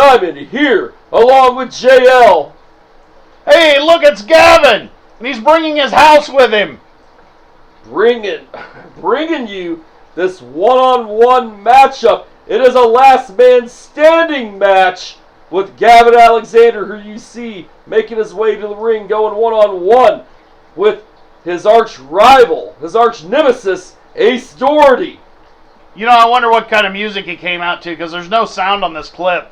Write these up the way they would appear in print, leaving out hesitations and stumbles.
Simon here, along with JL. Hey, look, it's Gavin! And he's bringing his house with him. Bringing you this one-on-one matchup. It is a last man standing match with Gavin Alexander, who you see making his way to the ring, going one-on-one with his arch rival, his arch nemesis, Ace Doherty. You know, I wonder what kind of music he came out to, because there's no sound on this clip.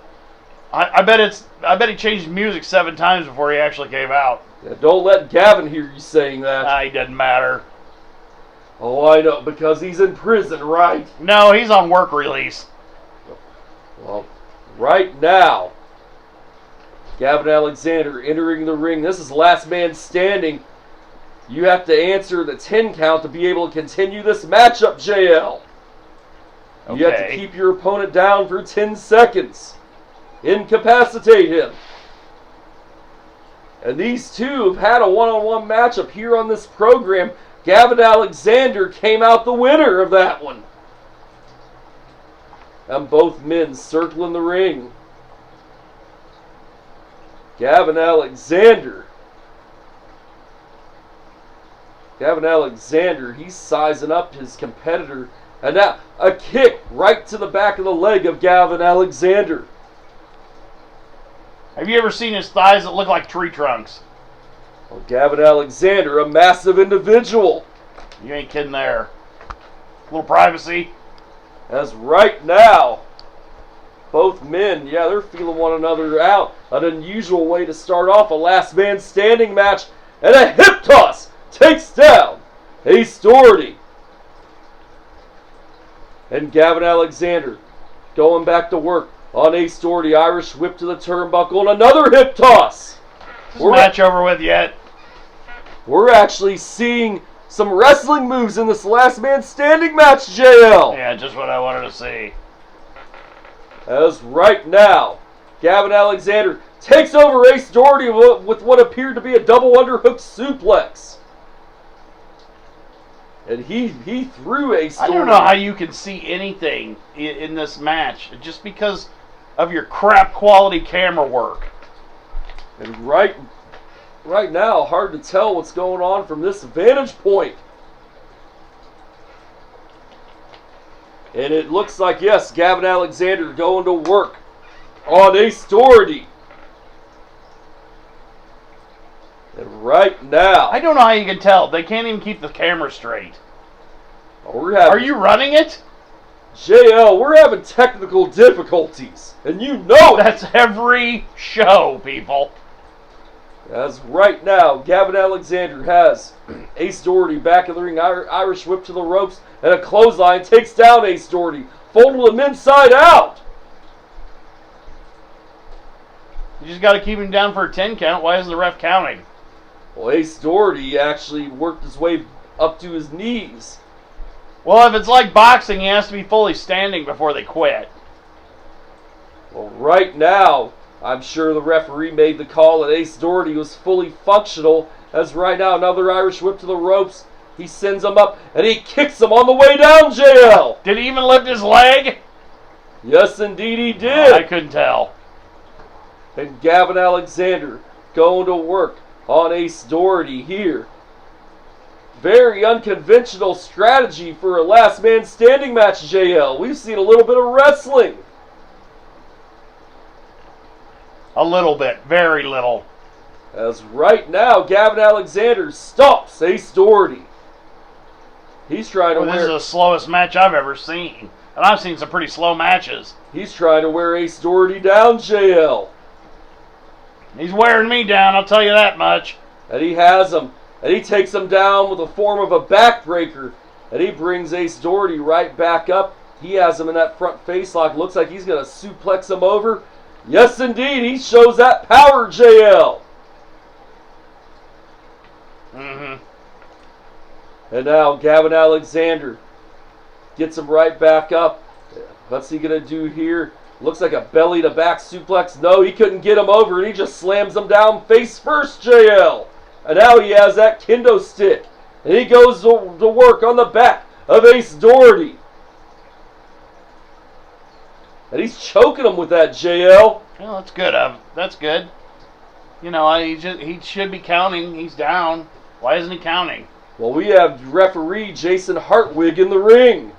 I bet he changed music 7 times before he actually came out. Yeah, don't let Gavin hear you saying that. It doesn't matter. Oh, I know, because he's in prison, right? No, he's on work release. Well, right now, Gavin Alexander entering the ring. This is last man standing. You have to answer the 10 count to be able to continue this matchup, JL. Okay. You have to keep your opponent down for 10 seconds. Incapacitate him. And these two have had a one-on-one matchup here on this program. Gavin Alexander came out the winner of that one. And both men circling the ring. Gavin Alexander, he's sizing up his competitor. And now a kick right to the back of the leg of Gavin Alexander. Have you ever seen his thighs that look like tree trunks? Well, Gavin Alexander, a massive individual. You ain't kidding there. A little privacy. As right now, both men, they're feeling one another out. An unusual way to start off a last man standing match. And a hip toss takes down Ace Doherty. And Gavin Alexander going back to work on Ace Doherty. Irish whip to the turnbuckle and another hip toss. Is this match over with yet? We're actually seeing some wrestling moves in this last man standing match, JL. Yeah, just what I wanted to see. As right now, Gavin Alexander takes over Ace Doherty with what appeared to be a double underhook suplex. And he threw Ace Doherty. I don't know how you can see anything in this match just because of your crap quality camera work. And right now, hard to tell what's going on from this vantage point. And it looks like, yes, Gavin Alexander going to work on Ace Doherty. And right now, I don't know how you can tell. They can't even keep the camera straight. Are you running it? JL, we're having technical difficulties. And you know it. That's every show, people. As right now, Gavin Alexander has Ace Doherty back in the ring. Irish whip to the ropes and a clothesline takes down Ace Doherty. Folded him inside out. You just got to keep him down for a 10 count. Why isn't the ref counting? Well, Ace Doherty actually worked his way up to his knees. Well, if it's like boxing, he has to be fully standing before they quit. Well, right now, I'm sure the referee made the call that Ace Doherty was fully functional. As right now, another Irish whip to the ropes. He sends him up, and he kicks him on the way down, JL. Did he even lift his leg? Yes, indeed he did. I couldn't tell. And Gavin Alexander going to work on Ace Doherty here. Very unconventional strategy for a last man standing match, JL. We've seen a little bit of wrestling. A little bit. Very little. As right now, Gavin Alexander stops Ace Doherty. He's trying to This is the slowest match I've ever seen. And I've seen some pretty slow matches. He's trying to wear Ace Doherty down, JL. He's wearing me down, I'll tell you that much. And he has him. And he takes him down with a form of a backbreaker. And he brings Ace Doherty right back up. He has him in that front face lock. Looks like he's going to suplex him over. Yes, indeed. He shows that power, JL. And now Gavin Alexander gets him right back up. What's he going to do here? Looks like a belly-to-back suplex. No, he couldn't get him over, and he just slams him down face first, JL. And now he has that kendo stick. And he goes to work on the back of Ace Doherty. And he's choking him with that, JL. Well, that's good. That's good. You know, he should be counting. He's down. Why isn't he counting? Well, we have referee Jason Hartwig in the ring.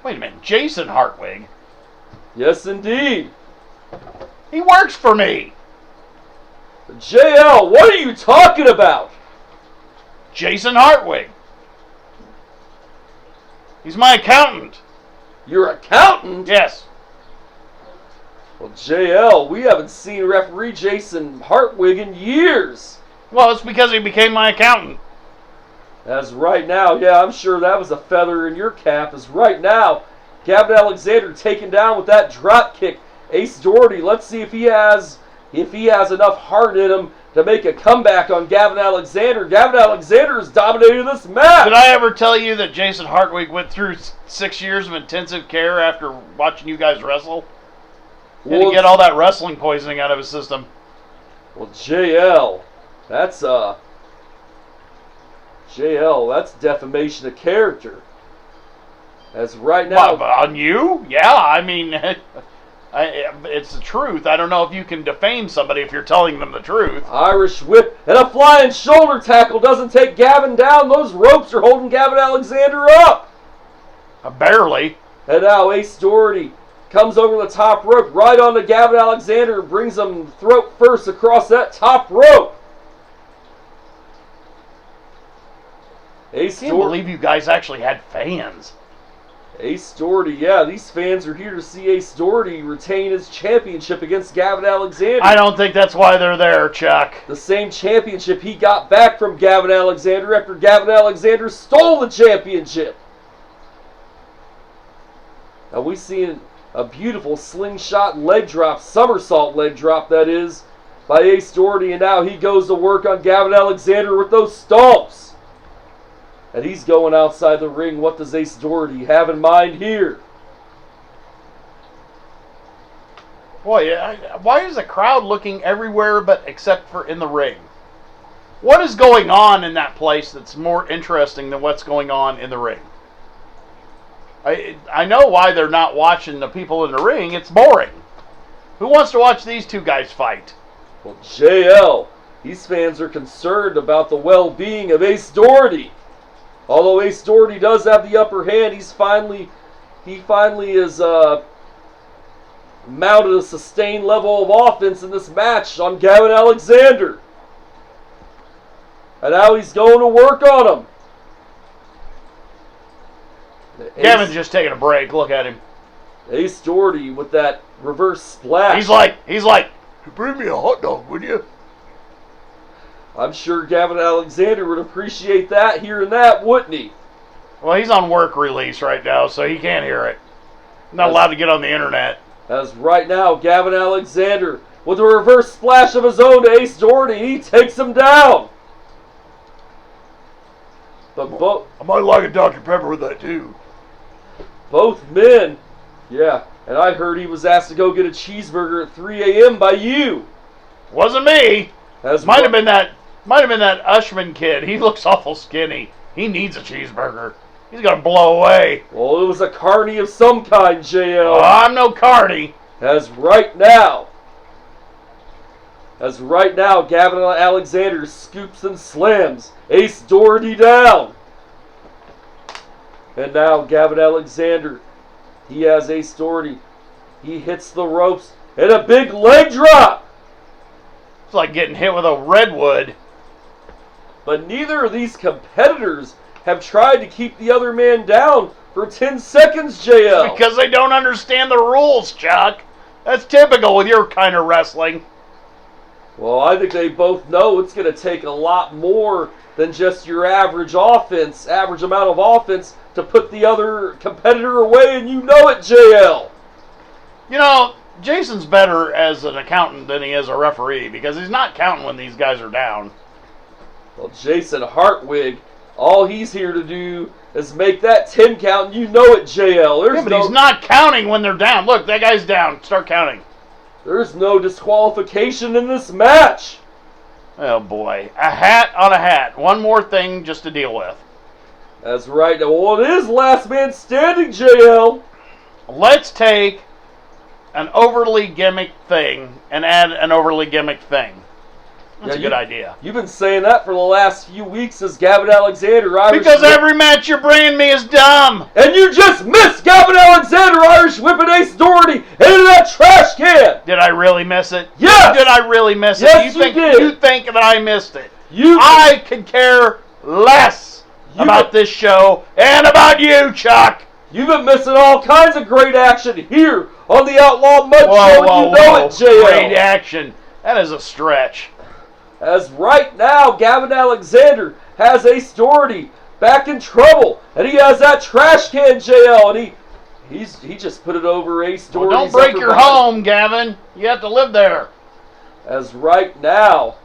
Wait a minute. Jason Hartwig? Yes, indeed. He works for me. JL, what are you talking about? Jason Hartwig. He's my accountant. Your accountant? Yes. Well, JL, we haven't seen referee Jason Hartwig in years. Well, it's because he became my accountant. As right now, yeah, I'm sure that was a feather in your cap. As right now, Gavin Alexander taken down with that drop kick. Ace Doherty, let's see if he has enough heart in him to make a comeback on Gavin Alexander. Gavin Alexander is dominating this match. Did I ever tell you that Jason Hartwig went through 6 years of intensive care after watching you guys wrestle? He had to get all that wrestling poisoning out of his system. Well, JL, that's defamation of character. As right now, on you? Yeah, I mean, it's the truth. I don't know if you can defame somebody if you're telling them the truth. Irish whip and a flying shoulder tackle doesn't take Gavin down. Those ropes are holding Gavin Alexander up. Barely. And now Ace Doherty comes over the top rope right onto Gavin Alexander and brings him throat first across that top rope. I can't believe you guys actually had fans. Ace Doherty, yeah, these fans are here to see Ace Doherty retain his championship against Gavin Alexander. I don't think that's why they're there, Chuck. The same championship he got back from Gavin Alexander after Gavin Alexander stole the championship. Now we've seen a beautiful slingshot leg drop, somersault leg drop that is, by Ace Doherty, and now he goes to work on Gavin Alexander with those stomps. And he's going outside the ring. What does Ace Doherty have in mind here? Boy, why is the crowd looking everywhere but except for in the ring? What is going on in that place that's more interesting than what's going on in the ring? I know why they're not watching the people in the ring. It's boring. Who wants to watch these two guys fight? Well, JL, these fans are concerned about the well-being of Ace Doherty. Although Ace Doherty does have the upper hand, he finally has mounted a sustained level of offense in this match on Gavin Alexander. And now he's going to work on him. Gavin's just taking a break. Look at him. Ace Doherty with that reverse splash. He's like, bring me a hot dog, would you? I'm sure Gavin Alexander would appreciate that, hearing that, wouldn't he? Well, he's on work release right now, so he can't hear it. Not allowed to get on the internet. As right now, Gavin Alexander, with a reverse splash of his own to Ace Doherty, he takes him down. But I might like a Dr. Pepper with that, too. Both men, yeah, and I heard he was asked to go get a cheeseburger at 3 a.m. by you. Wasn't me. Might have been that Ushman kid. He looks awful skinny. He needs a cheeseburger. He's gonna blow away. Well, it was a carny of some kind, JL. Oh, I'm no carny. As right now, Gavin Alexander scoops and slams Ace Doherty down. And now Gavin Alexander, he has Ace Doherty. He hits the ropes and a big leg drop. It's like getting hit with a redwood. But neither of these competitors have tried to keep the other man down for 10 seconds, JL. Because they don't understand the rules, Chuck. That's typical with your kind of wrestling. Well, I think they both know it's going to take a lot more than just your average amount of offense to put the other competitor away, and you know it, JL. You know, Jason's better as an accountant than he is a referee because he's not counting when these guys are down. Well, Jason Hartwig, all he's here to do is make that 10 count, and you know it, JL. He's not counting when they're down. Look, that guy's down. Start counting. There's no disqualification in this match. Oh, boy. A hat on a hat. One more thing just to deal with. That's right. Well, it is last man standing, JL. Let's take an overly gimmick thing and add an overly gimmick thing. That's a good idea. You've been saying that for the last few weeks as Gavin Alexander. Because every match you're bringing me is dumb. And you just missed Gavin Alexander Irish whipping Ace Doherty into that trash can. Did I really miss it? Yes. Did I really miss it? Yes, you did. You think that I missed it? I could care less about this show and about you, Chuck. You've been missing all kinds of great action here on the Outlaw Mudshow, and you know it, JL. Great action. That is a stretch. As right now, Gavin Alexander has Ace Doherty back in trouble, and he has that trash can, JL, and he just put it over Ace Doherty. Well, don't break your home, Gavin. You have to live there. As right now,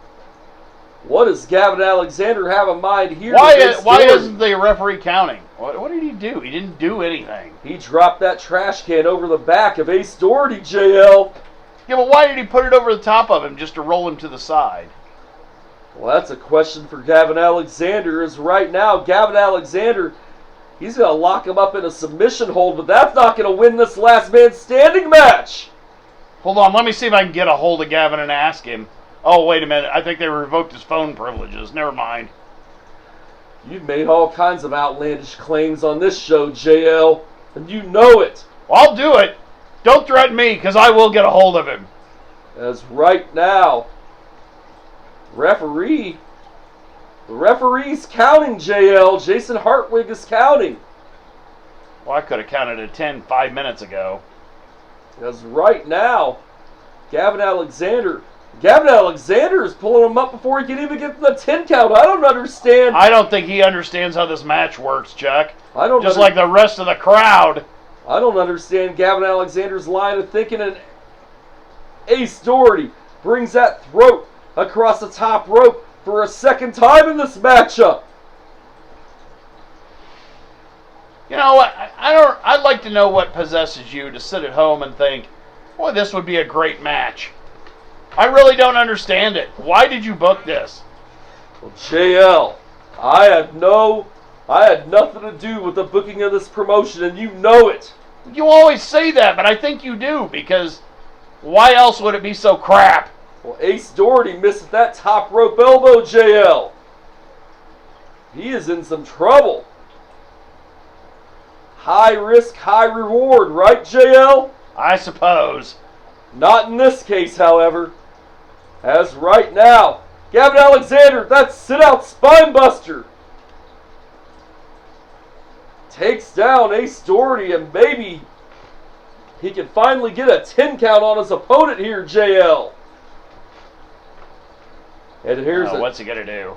what does Gavin Alexander have in mind here? Why isn't the referee counting? What did he do? He didn't do anything. He dropped that trash can over the back of Ace Doherty, JL. Yeah, but why did he put it over the top of him just to roll him to the side? Well, that's a question for Gavin Alexander, as right now, Gavin Alexander, he's going to lock him up in a submission hold, but that's not going to win this last man standing match. Hold on, let me see if I can get a hold of Gavin and ask him. Oh, wait a minute, I think they revoked his phone privileges. Never mind. You've made all kinds of outlandish claims on this show, JL, and you know it. Well, I'll do it. Don't threaten me, because I will get a hold of him. As right now, the referee's counting, JL. Jason Hartwig is counting. Well, I could have counted to 10 5 minutes ago. As right now, Gavin Alexander is pulling him up before he can even get to the 10 count. I don't understand. I don't think he understands how this match works, Chuck. Just like the rest of the crowd. I don't understand Gavin Alexander's line of thinking, and Ace Doherty brings that throat across the top rope for a second time in this matchup. You know, I'd like to know what possesses you to sit at home and think, boy, this would be a great match. I really don't understand it. Why did you book this? Well, JL, I had nothing to do with the booking of this promotion, and you know it. You always say that, but I think you do, because why else would it be so crap? Well, Ace Doherty missed that top rope elbow, JL. He is in some trouble. High risk, high reward, right, JL? I suppose. Not in this case, however. As right now, Gavin Alexander, that sit-out spine buster, takes down Ace Doherty, and maybe he can finally get a 10 count on his opponent here, JL. And what's he gonna do?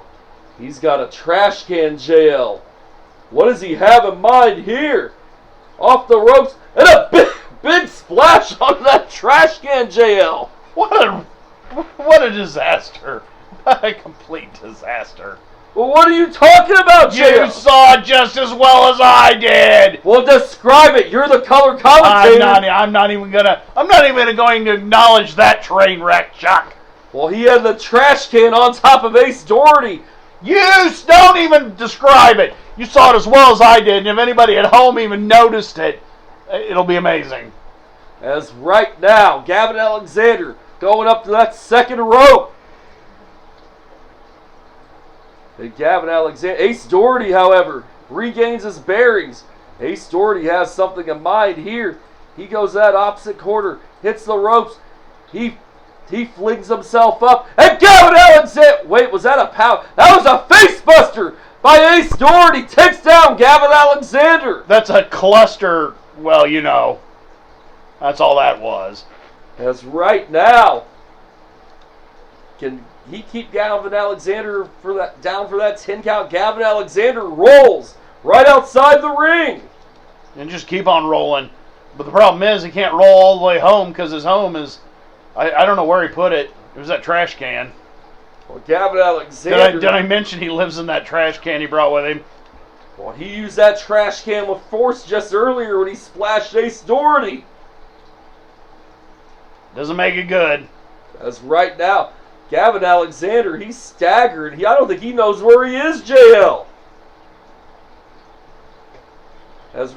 He's got a trash can, JL. What does he have in mind here? Off the ropes, and a big splash on that trash can, JL. What a disaster. What a complete disaster. Well, what are you talking about, JL? You saw it just as well as I did. Well, describe it. You're the color commentator. I'm not even going to acknowledge that train wreck, Chuck. Well, he had the trash can on top of Ace Doherty. You don't even describe it. You saw it as well as I did, and if anybody at home even noticed it, it'll be amazing. As right now, Gavin Alexander going up to that second rope. And Ace Doherty, however, regains his bearings. Ace Doherty has something in mind here. He goes that opposite corner, hits the ropes. He flings himself up, and Gavin Alexander, wait, was that a power? That was a face buster by Ace Doherty, takes down Gavin Alexander. That's a cluster, well, you know, that's all that was. As right now, can he keep Gavin Alexander down for that 10 count? Gavin Alexander rolls right outside the ring. And just keep on rolling. But the problem is he can't roll all the way home because his home is, I don't know where he put it. It was that trash can. Well, Gavin Alexander... Did I mention he lives in that trash can he brought with him? Well, he used that trash can with force just earlier when he splashed Ace Doherty. Doesn't make it good. As right now, Gavin Alexander, he's staggered. I don't think he knows where he is, JL.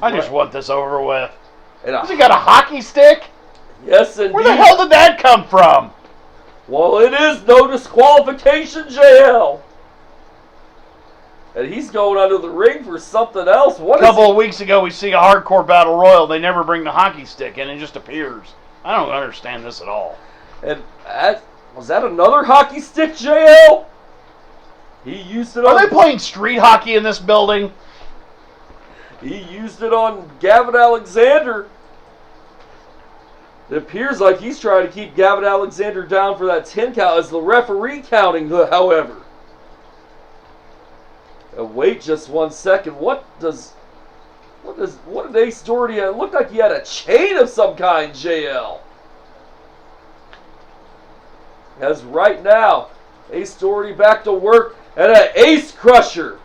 I just want this over with. Has he got a hockey stick? Yes, indeed. Where the hell did that come from? Well, it is no disqualification, JL. And he's going under the ring for something else. A couple of weeks ago, we see a hardcore battle royal. They never bring the hockey stick in. It just appears. I don't understand this at all. And was that another hockey stick, JL? He used it on... Are they playing street hockey in this building? He used it on Gavin Alexander. It appears like he's trying to keep Gavin Alexander down for that 10 count as the referee counting, however. Wait just 1 second. What did Ace Doherty have? It looked like he had a chain of some kind, JL. As right now, Ace Doherty back to work and an Ace Crusher.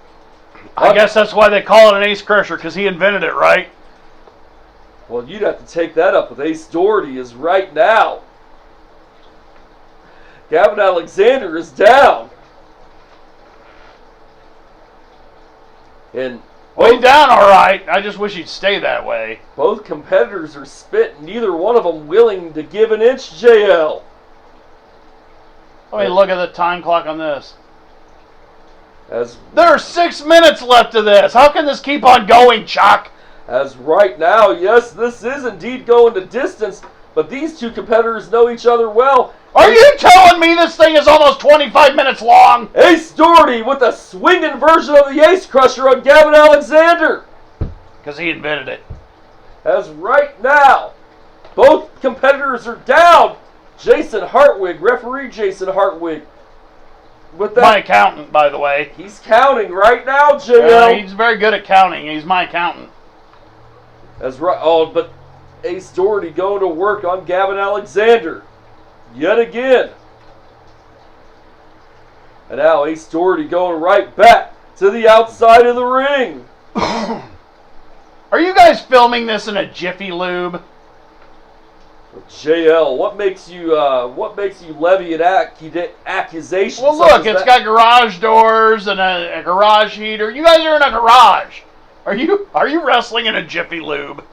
I guess that's why they call it an Ace Crusher, because he invented it, right? Well, you'd have to take that up with Ace Doherty is right now. Gavin Alexander is down. And well, he's down all right. I just wish he'd stay that way. Both competitors are spit, neither one of them willing to give an inch, JL. Let me look at the time clock on this. As there are 6 minutes left of this. How can this keep on going, Chuck? As right now, yes, this is indeed going to distance, but these two competitors know each other well. Are you telling me this thing is almost 25 minutes long? Ace Doherty with a swinging version of the Ace Crusher on Gavin Alexander. Because he invented it. As right now, both competitors are down. Jason Hartwig, referee Jason Hartwig. With that, my accountant, by the way. He's counting right now, JL. He's very good at counting. He's my accountant. That's right. Oh, but Ace Doherty going to work on Gavin Alexander. Yet again. And now Ace Doherty going right back to the outside of the ring. Are you guys filming this in a Jiffy Lube? JL, what makes you levy an accusation? Well, look, it's got garage doors and a garage heater. You guys are in a garage. Are you wrestling in a Jiffy Lube?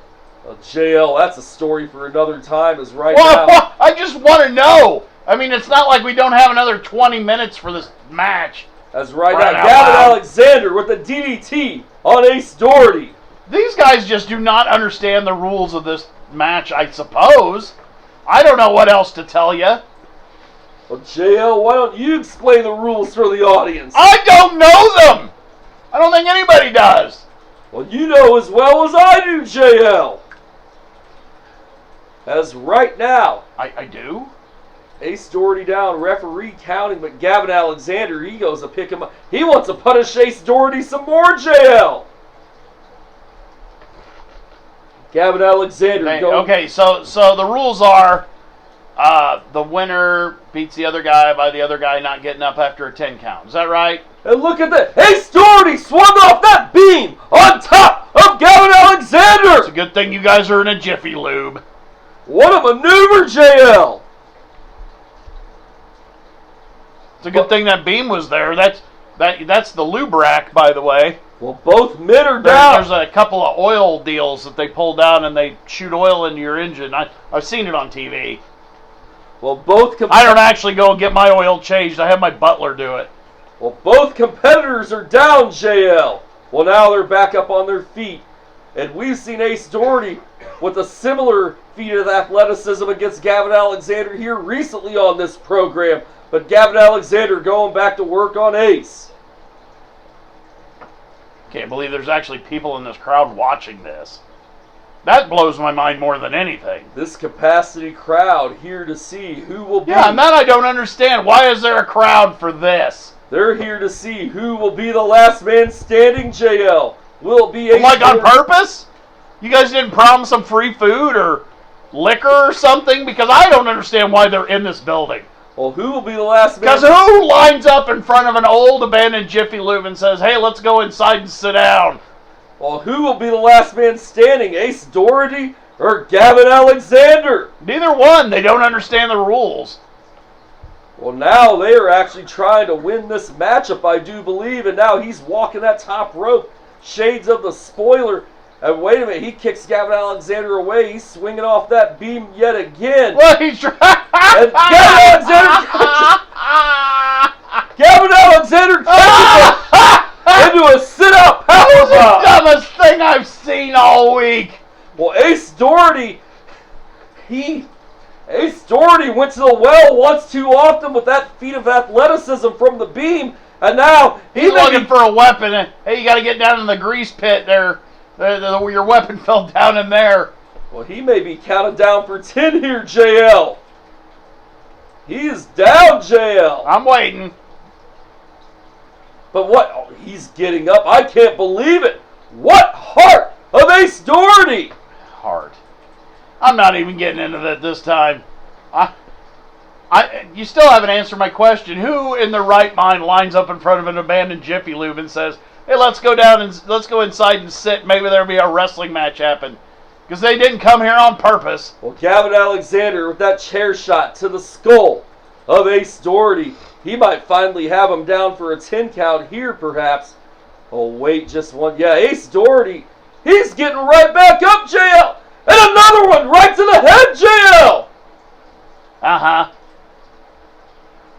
JL, that's a story for another time. Is right now. Well, I just want to know. I mean, it's not like we don't have another 20 minutes for this match. That's right now. Gavin Alexander with the DDT on Ace Doherty. These guys just do not understand the rules of this match, I suppose. I don't know what else to tell you. Well, JL, why don't you explain the rules for the audience? I don't know them. I don't think anybody does. Well, you know as well as I do, JL. As right now, I do. Ace Doherty down, referee counting, but Gavin Alexander, he goes to pick him up. He wants to punish Ace Doherty some more, JL. Gavin Alexander. Okay, so the rules are the winner beats the other guy by the other guy not getting up after a 10 count. Is that right? And look at that. Ace Doherty swung off that beam on top of Gavin Alexander. It's a good thing you guys are in a Jiffy Lube. What a maneuver, JL. It's a good thing that beam was there. That's the lube rack, by the way. Well, both men are down. There's a couple of oil deals that they pull down and they shoot oil into your engine. I've seen it on TV. Well, I don't actually go and get my oil changed. I have my butler do it. Well, both competitors are down, JL. Well, now they're back up on their feet. And we've seen Ace Doherty with a similar feat of athleticism against Gavin Alexander here recently on this program. But Gavin Alexander going back to work on Ace. Can't believe there's actually people in this crowd watching this. That blows my mind more than anything. This capacity crowd here to see who will be. Yeah, and that I don't understand. Why is there a crowd for this? They're here to see who will be the last man standing, JL. Will it be Ace Like on purpose? You guys didn't promise some free food or liquor or something? Because I don't understand why they're in this building. Well, who will be the last man? Because who lines up in front of an old abandoned Jiffy Lube and says, hey, let's go inside and sit down? Well, who will be the last man standing? Ace Doherty or Gavin Alexander? Neither one. They don't understand the rules. Well, now they are actually trying to win this matchup, I do believe. And now he's walking that top rope. Shades of the spoiler. And wait a minute, he kicks Gavin Alexander away. He's swinging off that beam yet again. Look, he's trying. And Gavin Alexander catches him into a sit-out That was the powerbomb. dumbest thing I've seen all week. Well, Ace Doherty went to the well once too often with that feat of athleticism from the beam, and now He's looking for a weapon. Hey, you got to get down in the grease pit there. Your weapon fell down in there. Well, he may be counted down for 10 here, JL. He is down, JL. I'm waiting. But what? Oh, he's getting up. I can't believe it. What heart of Ace Doherty? Heart. I'm not even getting into that this time. You still haven't answered my question. Who in their right mind lines up in front of an abandoned Jiffy Lube and says, "Hey, let's go down and let's go inside and sit. Maybe there'll be a wrestling match happen." Because they didn't come here on purpose. Well, Gavin Alexander with that chair shot to the skull of Ace Doherty. He might finally have him down for a 10 count here, perhaps. Oh, wait, just one. Yeah, Ace Doherty. He's getting right back up, JL. And another one right to the head, JL. Uh-huh.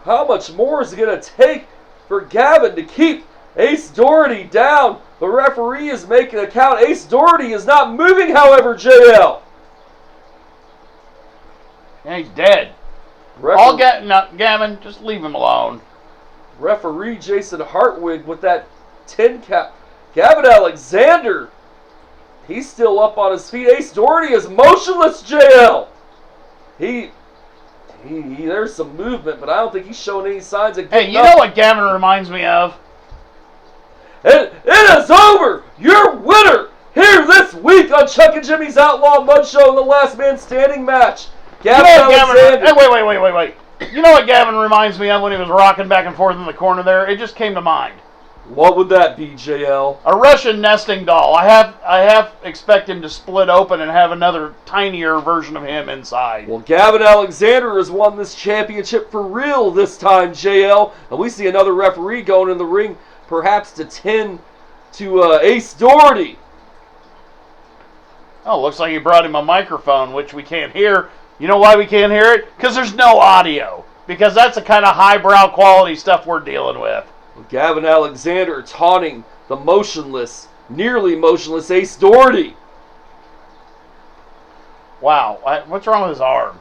How much more is it going to take for Gavin to keep Ace Doherty down? The referee is making a count. Ace Doherty is not moving, however, JL. Yeah, he's dead. Gavin, just leave him alone. Referee Jason Hartwig with that 10 count. Gavin Alexander, he's still up on his feet. Ace Doherty is motionless, JL. There's some movement, but I don't think he's showing any signs of Hey, getting you up. know what Gavin reminds me of? It is over. Your winner here this week on Chuck and Jimmy's Outlaw Mudshow in the Last Man Standing match. Gavin Alexander. Hey, wait. You know what Gavin reminds me of when he was rocking back and forth in the corner there? It just came to mind. What would that be, JL? A Russian nesting doll. I have expect him to split open and have another tinier version of him inside. Well, Gavin Alexander has won this championship for real this time, JL. And we see another referee going in the ring, perhaps to 10 to Ace Doherty. Oh, looks like he brought him a microphone, which we can't hear. You know why we can't hear it? Because there's no audio. Because that's the kind of highbrow quality stuff we're dealing with. Gavin Alexander taunting the motionless, nearly motionless Ace Doherty. Wow, what's wrong with his arm?